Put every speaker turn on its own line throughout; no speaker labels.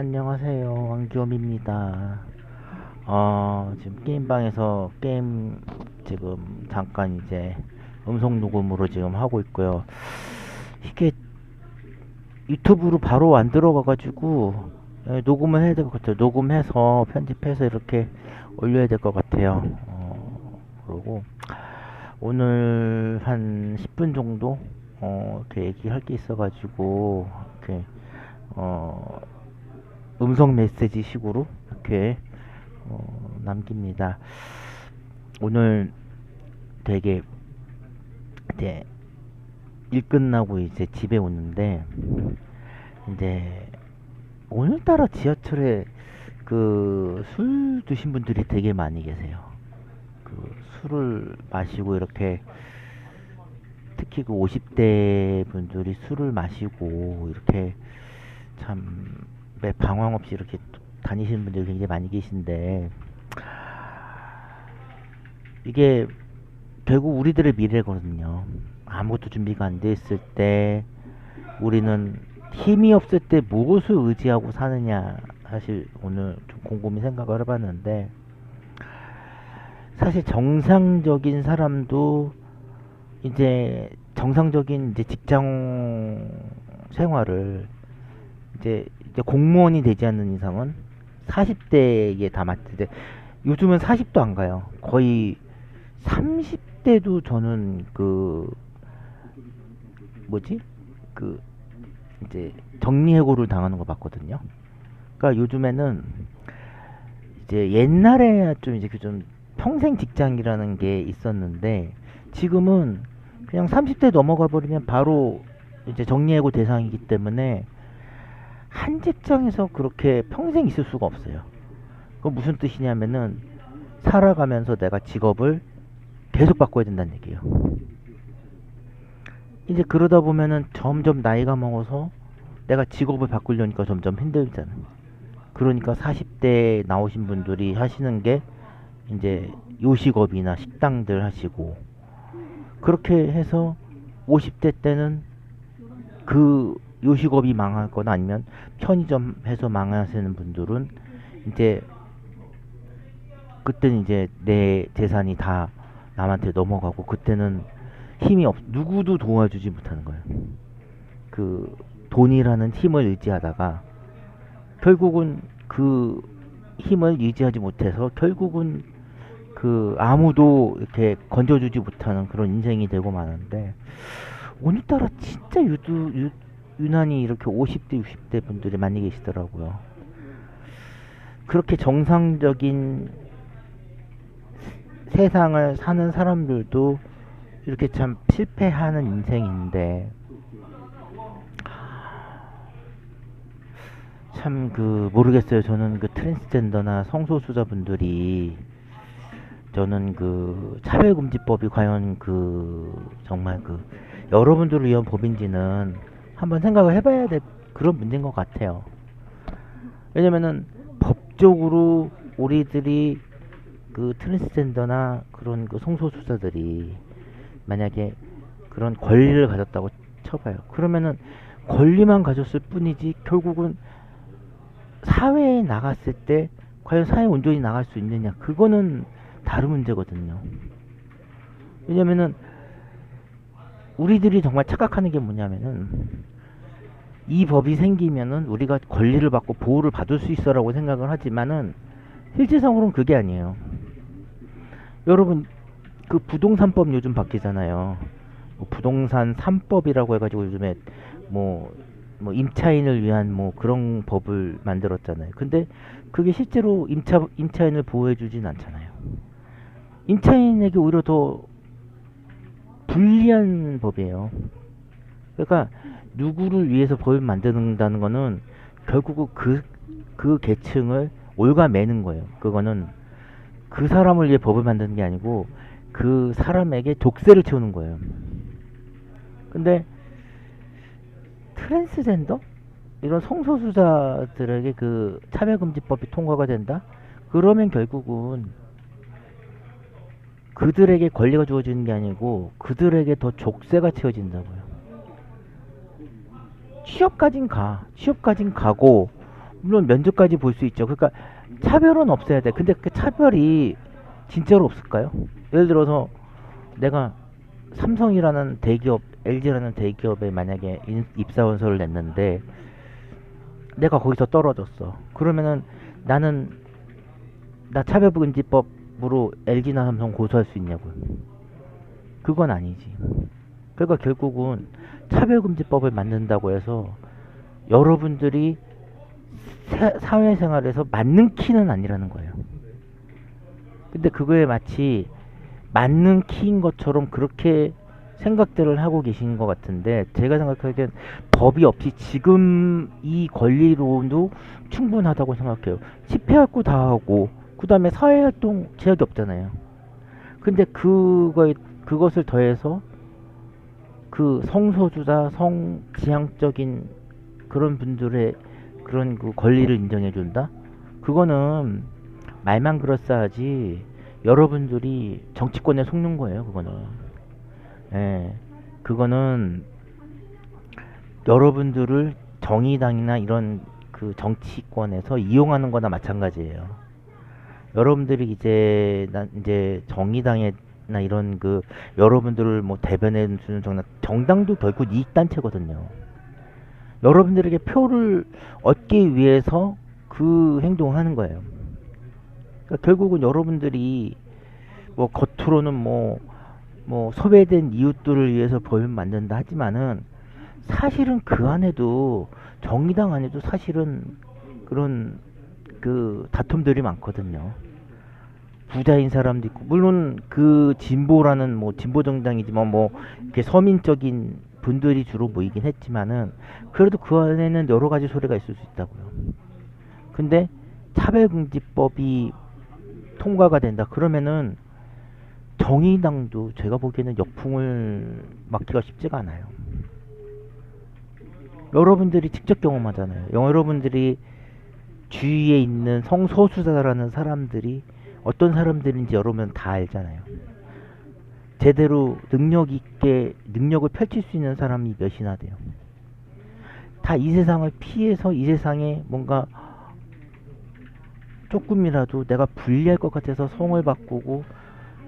안녕하세요. 왕기엄입니다. 지금 게임방에서 게임 지금 잠깐 이제 음성 녹음으로 지금 하고 있고요. 이게 유튜브로 바로 안 들어가가지고 녹음을 해야 될 것 같아요. 녹음해서 편집해서 이렇게 올려야 될 것 같아요. 그리고 오늘 한 10분 정도 이렇게 얘기할 게 있어가지고 이렇게 어, 음성 메시지 식으로 이렇게 남깁니다. 오늘 되게 이제 일 끝나고 이제 집에 오는데 이제 오늘따라 지하철에 그 술 드신 분들이 되게 많이 계세요. 그 술을 마시고 이렇게 특히 그 50대 분들이 술을 마시고 이렇게 참 매 방황 없이 이렇게 다니시는 분들이 굉장히 많이 계신데 이게 결국 우리들의 미래거든요. 아무것도 준비가 안 돼 있을 때 우리는 힘이 없을 때 무엇을 의지하고 사느냐 사실 오늘 좀 곰곰이 생각을 해봤는데 사실 정상적인 사람도 이제 정상적인 이제 직장 생활을 이제 공무원이 되지 않는 이상은 40대에 다 맞는데 요즘은 40도 안 가요. 거의 30대도 저는 그 뭐지? 그 이제 정리해고를 당하는 거 봤거든요. 그러니까 요즘에는 이제 옛날에 좀 이제 그좀 평생 직장이라는 게 있었는데 지금은 그냥 30대 넘어가 버리면 바로 이제 정리해고 대상이기 때문에 한 직장에서 그렇게 평생 있을 수가 없어요. 그 무슨 뜻이냐면은 살아가면서 내가 직업을 계속 바꿔야 된다는 얘기예요. 이제 그러다 보면은 점점 나이가 먹어서 내가 직업을 바꾸려니까 점점 힘들잖아. 그러니까 40대 나오신 분들이 하시는 게 이제 요식업이나 식당들 하시고 그렇게 해서 50대 때는 그 요식업이 망하거나 아니면 편의점 해서 망하시는 분들은 이제 그때는 이제 내 재산이 다 남한테 넘어가고 그때는 힘이 없 누구도 도와주지 못하는 거예요. 그 돈이라는 힘을 의지하다가 결국은 그 힘을 유지하지 못해서 결국은 그 아무도 이렇게 건져주지 못하는 그런 인생이 되고 마는데 오늘따라 진짜 유난히 이렇게 50대 60대 분들이 많이 계시더라고요. 그렇게 정상적인 세상을 사는 사람들도 이렇게 참 실패하는 인생인데 참 그 모르겠어요. 저는 그 트랜스젠더나 성소수자분들이 저는 그 차별금지법이 과연 그 정말 그 여러분들을 위한 법인지는 한번 생각을 해봐야 될 그런 문제인 것 같아요. 왜냐면은 법적으로 우리들이 그 트랜스젠더나 그런 그 성소수자들이 만약에 그런 권리를 가졌다고 쳐봐요. 그러면은 권리만 가졌을 뿐이지 결국은 사회에 나갔을 때 과연 사회 온전히 나갈 수 있느냐 그거는 다른 문제거든요. 왜냐면은 우리들이 정말 착각하는 게 뭐냐면은 이 법이 생기면은 우리가 권리를 받고 보호를 받을 수 있어라고 생각을 하지만은 실질상으로는 그게 아니에요. 여러분 그 부동산법 요즘 바뀌잖아요. 뭐 부동산 3법이라고 해가지고 요즘에 뭐, 뭐 임차인을 위한 뭐 그런 법을 만들었잖아요. 근데 그게 실제로 임차인을 보호해주진 않잖아요. 임차인에게 오히려 더 불리한 법이에요. 그러니까 누구를 위해서 법을 만든다는 거는 결국 그 계층을 올가매는 거예요. 그거는 그 사람을 위해 법을 만드는 게 아니고 그 사람에게 족쇄를 채우는 거예요. 근데 트랜스젠더? 이런 성소수자들에게 그 차별금지법이 통과가 된다? 그러면 결국은 그들에게 권리가 주어지는 게 아니고 그들에게 더 족쇄가 채워진다고요. 취업까진 가고 물론 면접까지 볼 수 있죠. 그러니까 차별은 없어야 돼. 근데 그 차별이 진짜로 없을까요? 예를 들어서 내가 삼성이라는 대기업, LG라는 대기업에 만약에 입사원서를 냈는데 내가 거기서 떨어졌어. 그러면은 나는 나 차별금지법으로 LG나 삼성 고소할 수 있냐고요. 그건 아니지. 그러니까 결국은 차별금지법을 만든다고 해서 여러분들이 사회생활에서 맞는 키는 아니라는 거예요. 근데 그거에 마치 맞는 키인 것처럼 그렇게 생각들을 하고 계신 것 같은데, 제가 생각하기엔 법이 없이 지금 이 권리로도 충분하다고 생각해요. 집회할 거 다 하고 그 다음에 사회활동 제약이 없잖아요. 근데 그것을 더해서 그 성소수자 성지향적인 그런 분들의 그런 그 권리를 인정해 준다? 그거는 말만 그럴싸하지, 여러분들이 정치권에 속는 거예요. 그거는. 예. 그거는 여러분들을 정의당이나 이런 그 정치권에서 이용하는 거나 마찬가지예요. 여러분들이 이제 정의당이나 이런 그 여러분들을 뭐 대변해 주는 정당도 결국 이익단체거든요. 여러분들에게 표를 얻기 위해서 그 행동을 하는 거예요. 그러니까 결국은 여러분들이 뭐 겉으로는 뭐 소외된 이웃들을 위해서 법을 만든다 하지만은 사실은 그 안에도 정의당 안에도 사실은 그런 그 다툼들이 많거든요. 부자인 사람도 있고, 물론 그 진보라는 뭐 진보 정당이지만 뭐 이렇게 서민적인 분들이 주로 모이긴 했지만은 그래도 그 안에는 여러 가지 소리가 있을 수 있다고요. 근데 차별금지법이 통과가 된다 그러면은 정의당도 제가 보기에는 역풍을 맞기가 쉽지가 않아요. 여러분들이 직접 경험하잖아요. 여러분들이 주위에 있는 성소수자라는 사람들이 어떤 사람들인지 여러분 다 알잖아요. 제대로 능력을 펼칠 수 있는 사람이 몇이나 돼요. 다 이 세상을 피해서 이 세상에 뭔가 조금이라도 내가 불리할 것 같아서 성을 바꾸고,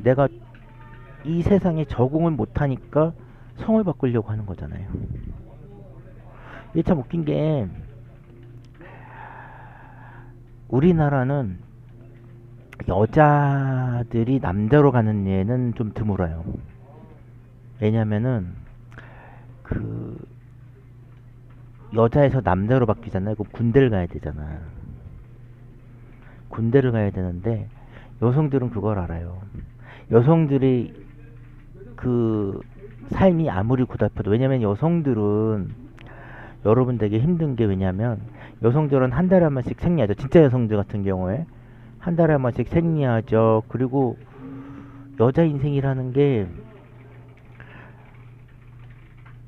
내가 이 세상에 적응을 못하니까 성을 바꾸려고 하는 거잖아요. 이게 참 웃긴 게, 우리나라는 여자들이 남자로 가는 예는 좀 드물어요. 왜냐면은 그 여자에서 남자로 바뀌잖아요. 그럼 군대를 가야 되잖아. 군대를 가야 되는데 여성들은 그걸 알아요. 여성들이 그 삶이 아무리 고달퍼도, 왜냐면 여성들은 여러분 되게 힘든 게, 왜냐면 여성들은 한 달에 한 번씩 생리하죠. 진짜 여성들 같은 경우에 한 달에 한 번씩 생리하죠. 그리고 여자 인생이라는 게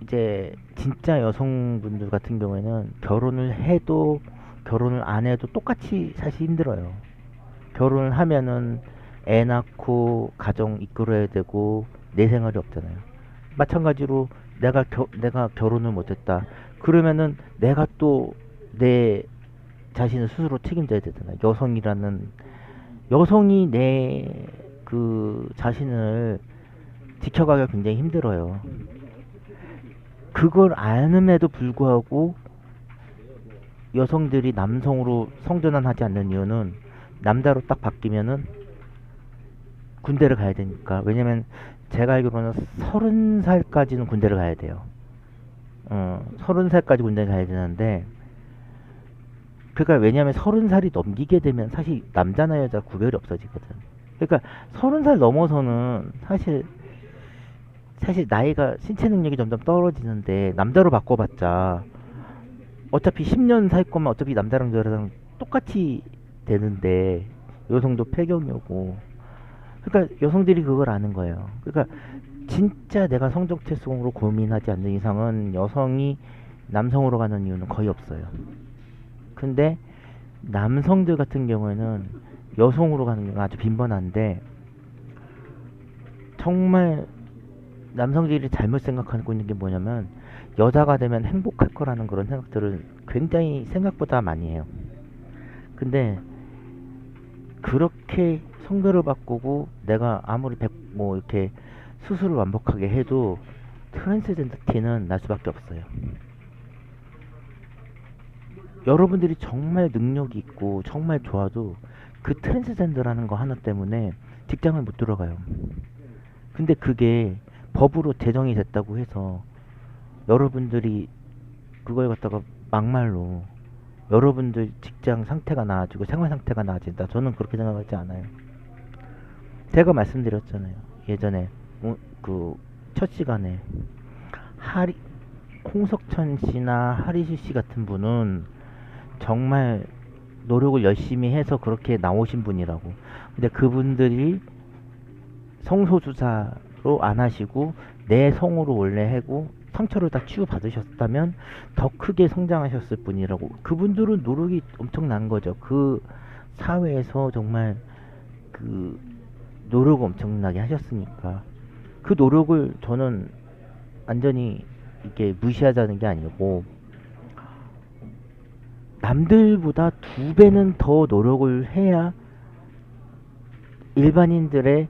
이제 진짜 여성분들 같은 경우에는 결혼을 해도 결혼을 안 해도 똑같이 사실 힘들어요. 결혼을 하면은 애 낳고 가정 이끌어야 되고 내 생활이 없잖아요. 마찬가지로 내가 결혼을 못했다 그러면은 내가 또 내 자신을 스스로 책임져야 되잖아요. 여성이 내 그 자신을 지켜가기가 굉장히 힘들어요. 그걸 아는에도 불구하고 여성들이 남성으로 성전환하지 않는 이유는, 남자로 딱 바뀌면은 군대를 가야 되니까. 왜냐면 제가 알기로는 30살까지는 군대를 가야 돼요. 30살까지 군대를 가야 되는데, 그러니까 왜냐면 30살이 넘기게 되면 사실 남자나 여자 구별이 없어지거든. 그러니까 30살 넘어서는 사실 나이가, 신체 능력이 점점 떨어지는데 남자로 바꿔봤자 어차피 10년 살 거면 어차피 남자랑 여자랑 똑같이 되는데 여성도 폐경이고. 그러니까 여성들이 그걸 아는 거예요. 그러니까 진짜 내가 성적태성으로 고민하지 않는 이상은 여성이 남성으로 가는 이유는 거의 없어요. 근데 남성들 같은 경우에는 여성으로 가는 경우가 아주 빈번한데, 정말 남성들이 잘못 생각하고 있는 게 뭐냐면 여자가 되면 행복할 거라는 그런 생각들을 굉장히 생각보다 많이 해요. 근데 그렇게 성별을 바꾸고 내가 아무리 뭐 이렇게 수술을 완벽하게 해도 트랜스젠더 티는 날 수밖에 없어요. 여러분들이 정말 능력이 있고 정말 좋아도 그 트랜스젠더라는 거 하나 때문에 직장을 못 들어가요. 근데 그게 법으로 제정이 됐다고 해서 여러분들이 그걸 갖다가 막말로 여러분들 직장 상태가 나아지고 생활 상태가 나아진다. 저는 그렇게 생각하지 않아요. 제가 말씀드렸잖아요. 예전에 그 첫 시간에 홍석천 씨나 하리수 씨 같은 분은 정말 노력을 열심히 해서 그렇게 나오신 분이라고. 근데 그분들이 성소수자로 안 하시고 내 성으로 원래 하고 상처를 다 치유 받으셨다면 더 크게 성장하셨을 분이라고. 그분들은 노력이 엄청난 거죠. 그 사회에서 정말 그 노력을 엄청나게 하셨으니까 그 노력을 저는 완전히 이렇게 무시하자는 게 아니고 남들보다 2배는 더 노력을 해야 일반인들의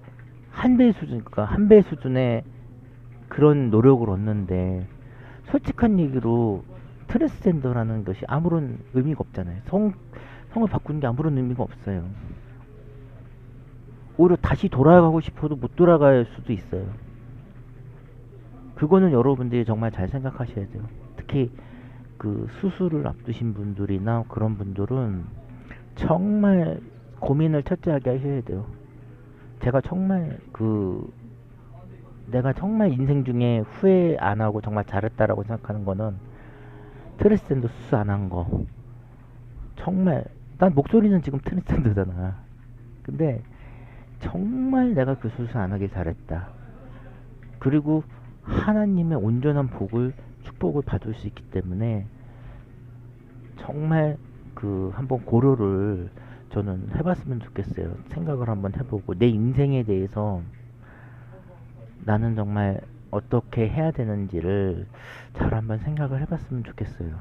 한 배 수준, 그러니까 한 배 수준의 그런 노력을 얻는데, 솔직한 얘기로 트랜스젠더라는 것이 아무런 의미가 없잖아요. 성을 바꾸는 게 아무런 의미가 없어요. 오히려 다시 돌아가고 싶어도 못 돌아갈 수도 있어요. 그거는 여러분들이 정말 잘 생각하셔야 돼요. 특히 그 수술을 앞두신 분들이나 그런 분들은 정말 고민을 철저하게 하셔야 돼요. 제가 정말 내가 정말 인생 중에 후회 안 하고 정말 잘했다라고 생각하는 거는 트랜스젠더 수술 안 한 거. 정말 난 목소리는 지금 트랜스젠더잖아. 근데 정말 내가 그 수술 안 하길 잘했다. 그리고 하나님의 온전한 축복을 받을 수 있기 때문에 정말 한번 고려를 저는 해봤으면 좋겠어요. 생각을 한번 해보고 내 인생에 대해서 나는 정말 어떻게 해야 되는지를 잘 한번 생각을 해봤으면 좋겠어요.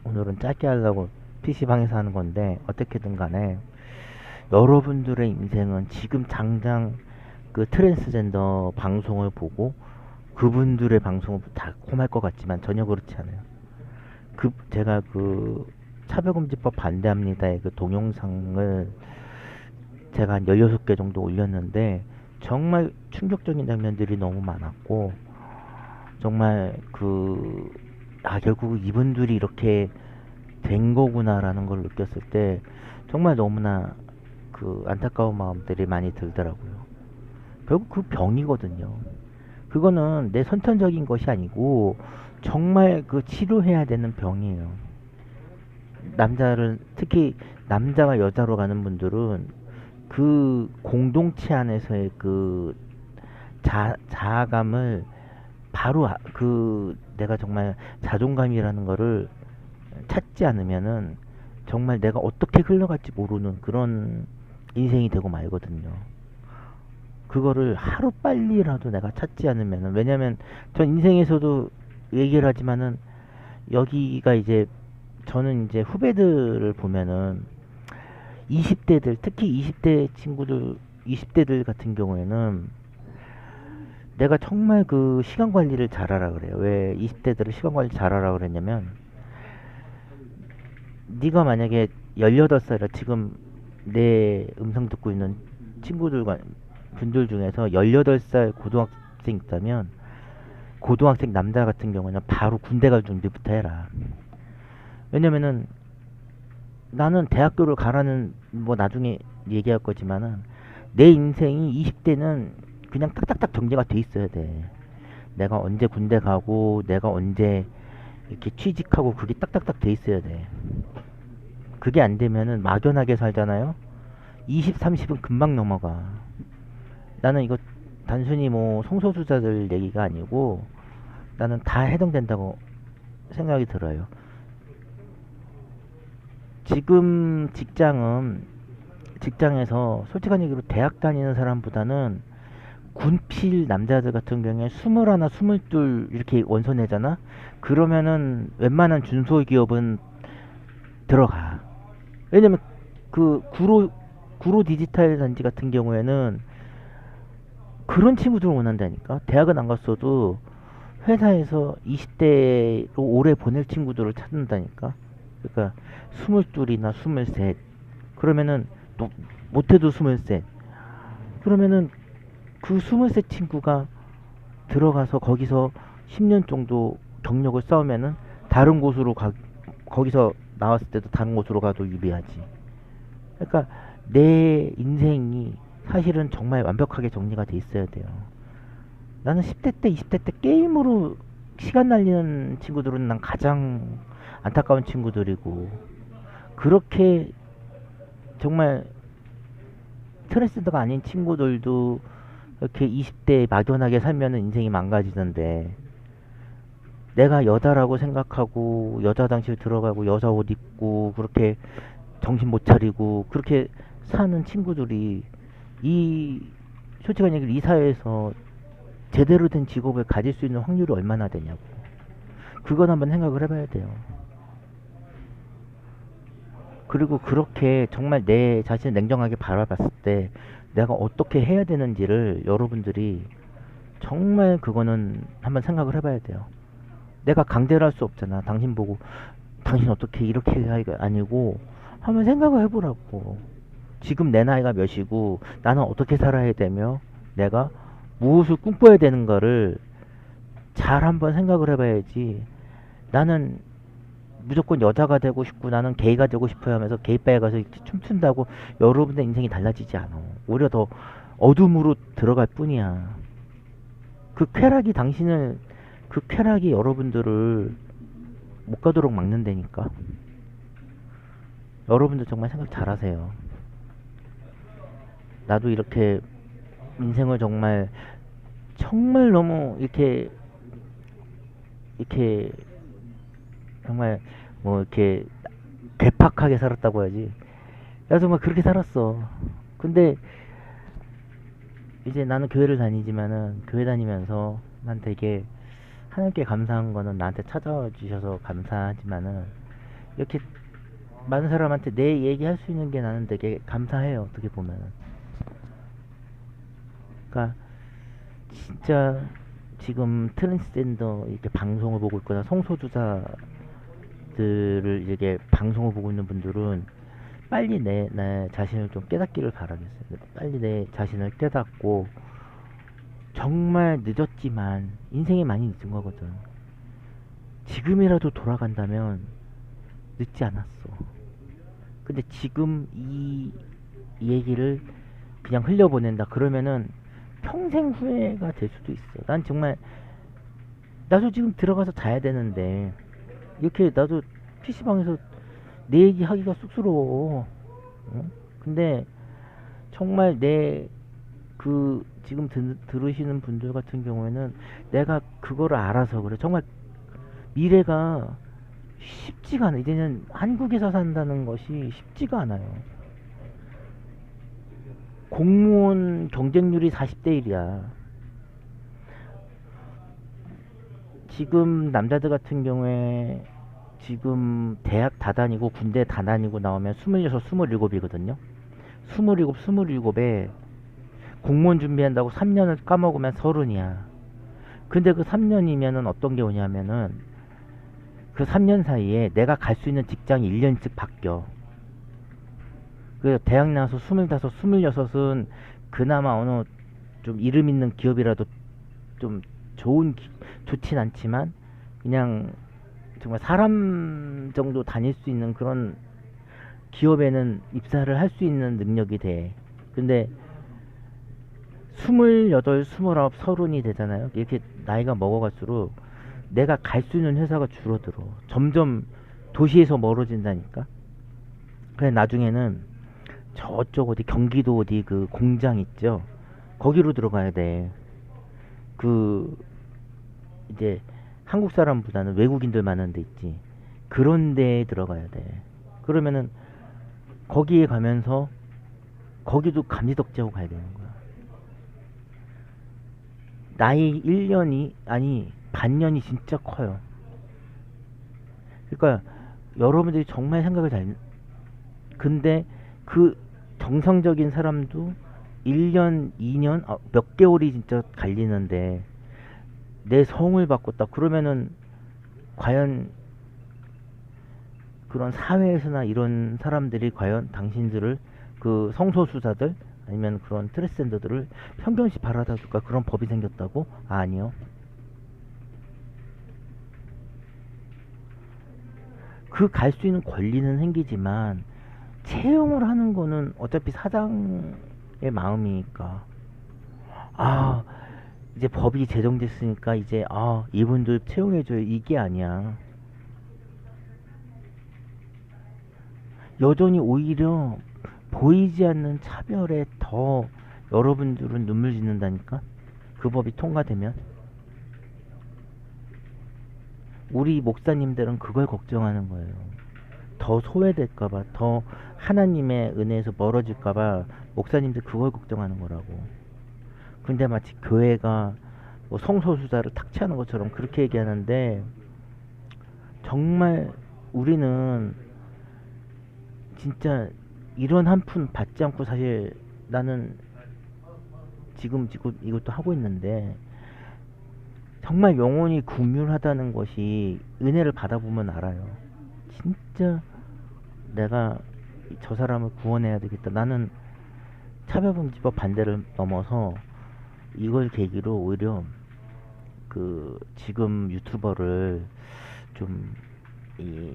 오늘은 짧게 하려고 PC방에서 하는 건데 어떻게든 간에 여러분들의 인생은 지금 당장 그 트랜스젠더 방송을 보고 그분들의 방송을 다 험할 것 같지만 전혀 그렇지 않아요. 제가 차별금지법 반대합니다의 그 동영상을 제가 한 16개 정도 올렸는데 정말 충격적인 장면들이 너무 많았고 정말 결국 이분들이 이렇게 된 거구나라는 걸 느꼈을 때 정말 너무나 안타까운 마음들이 많이 들더라고요. 결국 그 병이거든요. 그거는 내 선천적인 것이 아니고 정말 치료해야 되는 병이에요. 특히 남자가 여자로 가는 분들은 그 공동체 안에서의 자아감을 바로 내가 정말 자존감이라는 거를 찾지 않으면은 정말 내가 어떻게 흘러갈지 모르는 그런 인생이 되고 말거든요. 그거를 하루빨리라도 내가 찾지 않으면은, 왜냐면 전 인생에서도 얘기를 하지만은 여기가 이제 저는 이제 후배들을 보면은 20대들, 특히 20대 친구들, 20대들 같은 경우에는 내가 정말 시간 관리를 잘하라 그래요. 왜 20대들을 시간 관리 잘하라 그랬냐면, 네가 만약에 18살이라 지금 내 음성 듣고 있는 분들 중에서 18살 고등학생 있다면 고등학생 남자 같은 경우는 바로 군대 갈 준비부터 해라. 왜냐면은 나는 대학교를 가라는 나중에 얘기할 거지만은 내 인생이 20대는 그냥 딱딱딱 정제가 돼 있어야 돼. 내가 언제 군대 가고 내가 언제 이렇게 취직하고 그게 딱딱딱 돼 있어야 돼. 그게 안 되면은 막연하게 살잖아요. 20, 30은 금방 넘어가. 나는 이거 단순히 성소수자들 얘기가 아니고 나는 다 해당된다고 생각이 들어요. 지금 직장에서 솔직한 얘기로 대학 다니는 사람보다는 군필 남자들 같은 경우에 21, 22 이렇게 원서 내잖아? 그러면은 웬만한 중소기업은 들어가. 왜냐면 그 구로 디지털 단지 같은 경우에는 그런 친구들을 원한다니까. 대학은 안 갔어도 회사에서 20대로 오래 보낼 친구들을 찾는다니까. 그러니까 22이나 23. 그러면은 또 못해도 23. 그러면은 그 23 친구가 들어가서 거기서 10년 정도 경력을 쌓으면은 다른 곳으로 거기서 나왔을 때도 다른 곳으로 가도 유리하지. 그러니까 내 인생이 사실은 정말 완벽하게 정리가 돼 있어야 돼요. 나는 10대 때, 20대 때 게임으로 시간 날리는 친구들은 난 가장 안타까운 친구들이고, 그렇게 정말 트랜스젠더가 아닌 친구들도 이렇게 20대에 막연하게 살면은 인생이 망가지던데, 내가 여자라고 생각하고 여자 화장실 들어가고 여자 옷 입고 그렇게 정신 못 차리고 그렇게 사는 친구들이 이 솔직한 얘기를 이 사회에서 제대로 된 직업을 가질 수 있는 확률이 얼마나 되냐고. 그건 한번 생각을 해봐야 돼요. 그리고 그렇게 정말 내 자신을 냉정하게 바라봤을 때 내가 어떻게 해야 되는지를 여러분들이 정말 그거는 한번 생각을 해봐야 돼요. 내가 강제로 할 수 없잖아. 당신 보고 당신 어떻게 이렇게 해가 아니고 한번 생각을 해보라고. 지금 내 나이가 몇이고 나는 어떻게 살아야 되며 내가 무엇을 꿈꿔야 되는가를 잘 한번 생각을 해봐야지. 나는 무조건 여자가 되고 싶고 나는 게이가 되고 싶어야 하면서 게이바에 가서 이렇게 춤춘다고 여러분의 인생이 달라지지 않아. 오히려 더 어둠으로 들어갈 뿐이야. 그 쾌락이 당신을, 그 쾌락이 여러분들을 못 가도록 막는다니까. 여러분들 정말 생각 잘 하세요. 나도 이렇게 인생을 정말 너무 이렇게 정말 뭐 이렇게 괴팍하게 살았다고 해야지. 나 정말 그렇게 살았어. 근데 이제 나는 교회를 다니지만은 교회 다니면서 난 되게 하나님께 감사한 거는 나한테 찾아와 주셔서 감사하지만은 이렇게 많은 사람한테 내 얘기할 수 있는 게 나는 되게 감사해요. 어떻게 보면은. 그러니까 진짜 지금 트랜스젠더 이렇게 방송을 보고 있거나 성소수자들을 이렇게 방송을 보고 있는 분들은 빨리 내 자신을 좀 깨닫기를 바라겠어요. 빨리 내 자신을 깨닫고 정말 늦었지만 인생이 많이 늦은 거거든. 지금이라도 돌아간다면 늦지 않았어. 근데 지금 이 얘기를 그냥 흘려보낸다 그러면은 평생 후회가 될 수도 있어. 난 정말 나도 지금 들어가서 자야 되는데 이렇게 나도 PC방에서 내 얘기 하기가 쑥스러워. 어? 근데 정말 내 그 지금 들으시는 분들 같은 경우에는 내가 그거를 알아서 그래. 정말 미래가 쉽지가 않아. 이제는 한국에서 산다는 것이 쉽지가 않아요. 공무원 경쟁률이 40대 1이야. 지금 남자들 같은 경우에 지금 대학 다 다니고 군대 다 다니고 나오면 26, 27이거든요. 27, 27에 공무원 준비한다고 3년을 까먹으면 30이야. 근데 그 3년이면은 어떤 게 오냐면은 그 3년 사이에 내가 갈 수 있는 직장이 1년씩 바뀌어. 그래서 대학 나와서 25, 26은 그나마 어느 좀 이름 있는 기업이라도 좀 좋진 않지만 그냥 정말 사람 정도 다닐 수 있는 그런 기업에는 입사를 할 수 있는 능력이 돼. 근데 28, 29, 30이 되잖아요. 이렇게 나이가 먹어갈수록 내가 갈 수 있는 회사가 줄어들어. 점점 도시에서 멀어진다니까. 그래 나중에는 저쪽 어디 경기도 어디 그 공장 있죠. 거기로 들어가야 돼. 그 이제 한국 사람보다는 외국인들 많은 데 있지. 그런 데에 들어가야 돼. 그러면은 거기에 가면서 거기도 감지덕지하고 가야 되는 거야. 나이 1년이 아니 반년이 진짜 커요. 그러니까 여러분들이 정말 생각을 잘 근데 그 정상적인 사람도 1년, 2년, 몇 개월이 진짜 갈리는데 내 성을 바꿨다. 그러면은 과연 그런 사회에서나 이런 사람들이 과연 당신들을 그 성소수자들 아니면 그런 트랜스젠더들을 평균시 바라다 줄까? 그런 법이 생겼다고? 아니요. 그 갈 수 있는 권리는 생기지만 채용을 하는 거는 어차피 사장의 마음이니까. 아, 이제 법이 제정됐으니까 이제 이분들 채용해줘요. 이게 아니야. 여전히 오히려 보이지 않는 차별에 더 여러분들은 눈물 짓는다니까? 그 법이 통과되면. 우리 목사님들은 그걸 걱정하는 거예요. 더 소외될까봐, 더 하나님의 은혜에서 멀어질까봐 목사님들 그걸 걱정하는 거라고. 근데 마치 교회가 뭐 성소수자를 탁취하는 것처럼 그렇게 얘기하는데 정말 우리는 진짜 이런 한 푼 받지 않고 사실 나는 지금 이것도 하고 있는데 정말 영혼이 긍휼하다는 것이 은혜를 받아보면 알아요. 진짜 내가 저 사람을 구원해야 되겠다. 나는 차별금지법 반대를 넘어서 이걸 계기로 오히려 그 지금 유튜버를 좀 이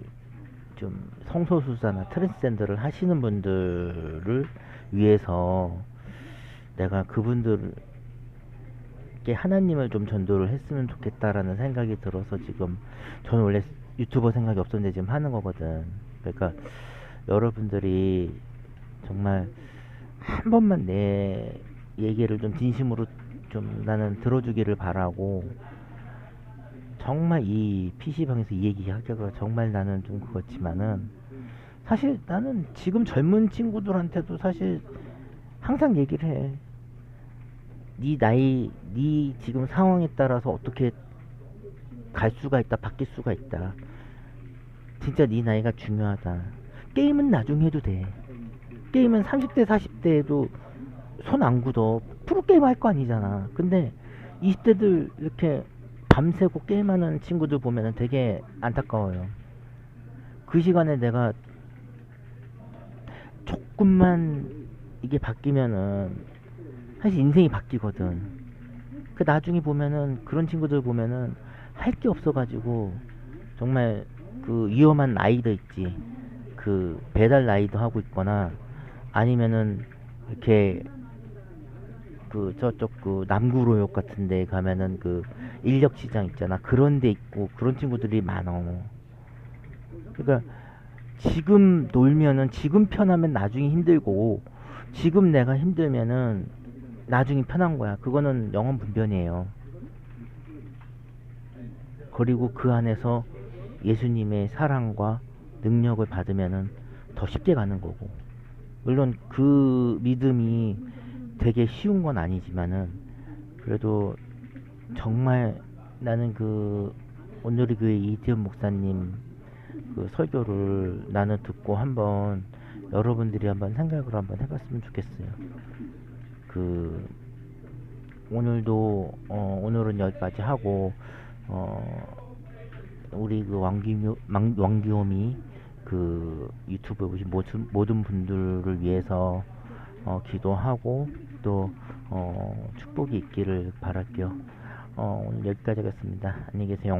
좀 성소수자나 트랜스젠더를 하시는 분들을 위해서 내가 그분들께 하나님을 좀 전도를 했으면 좋겠다라는 생각이 들어서 지금 저는 원래 유튜버 생각이 없었는데 지금 하는 거거든. 그러니까 여러분들이 정말 한 번만 내 얘기를 좀 진심으로 좀 나는 들어주기를 바라고 정말 이 PC방에서 이 얘기 하기가 정말 나는 좀 그렇지만은 사실 나는 지금 젊은 친구들한테도 사실 항상 얘기를 해. 네 나이, 네 지금 상황에 따라서 어떻게 갈 수가 있다, 바뀔 수가 있다. 진짜 네 나이가 중요하다. 게임은 나중에 해도 돼. 게임은 30대, 40대에도 손 안 굳어. 프로게임 할 거 아니잖아. 근데 20대들 이렇게 밤새고 게임하는 친구들 보면은 되게 안타까워요. 그 시간에 내가 조금만 이게 바뀌면은 사실 인생이 바뀌거든. 그 나중에 보면은 그런 친구들 보면은 할 게 없어가지고 정말 그 위험한 라이더 있지. 그 배달 라이더 하고 있거나 아니면은 이렇게 그 저쪽 그 남구로역 같은 데 가면은 그 인력 시장 있잖아. 그런 데 있고 그런 친구들이 많어. 그러니까 지금 놀면은 지금 편하면 나중에 힘들고 지금 내가 힘들면은 나중에 편한 거야. 그거는 영원 분변이에요. 그리고 그 안에서 예수님의 사랑과 능력을 받으면은 더 쉽게 가는 거고. 물론 그 믿음이 되게 쉬운 건 아니지만은 그래도 정말 나는 그 오늘의 교회 이태훈 목사님 그 설교를 나는 듣고 한번 여러분들이 한번 생각을 한번 해봤으면 좋겠어요. 그 오늘도 오늘은 여기까지 하고 우리 그 왕기호미 그 유튜브에 오신 모든 분들을 위해서 기도하고 또 축복이 있기를 바랄게요. 오늘 여기까지 하겠습니다. 안녕히 계세요.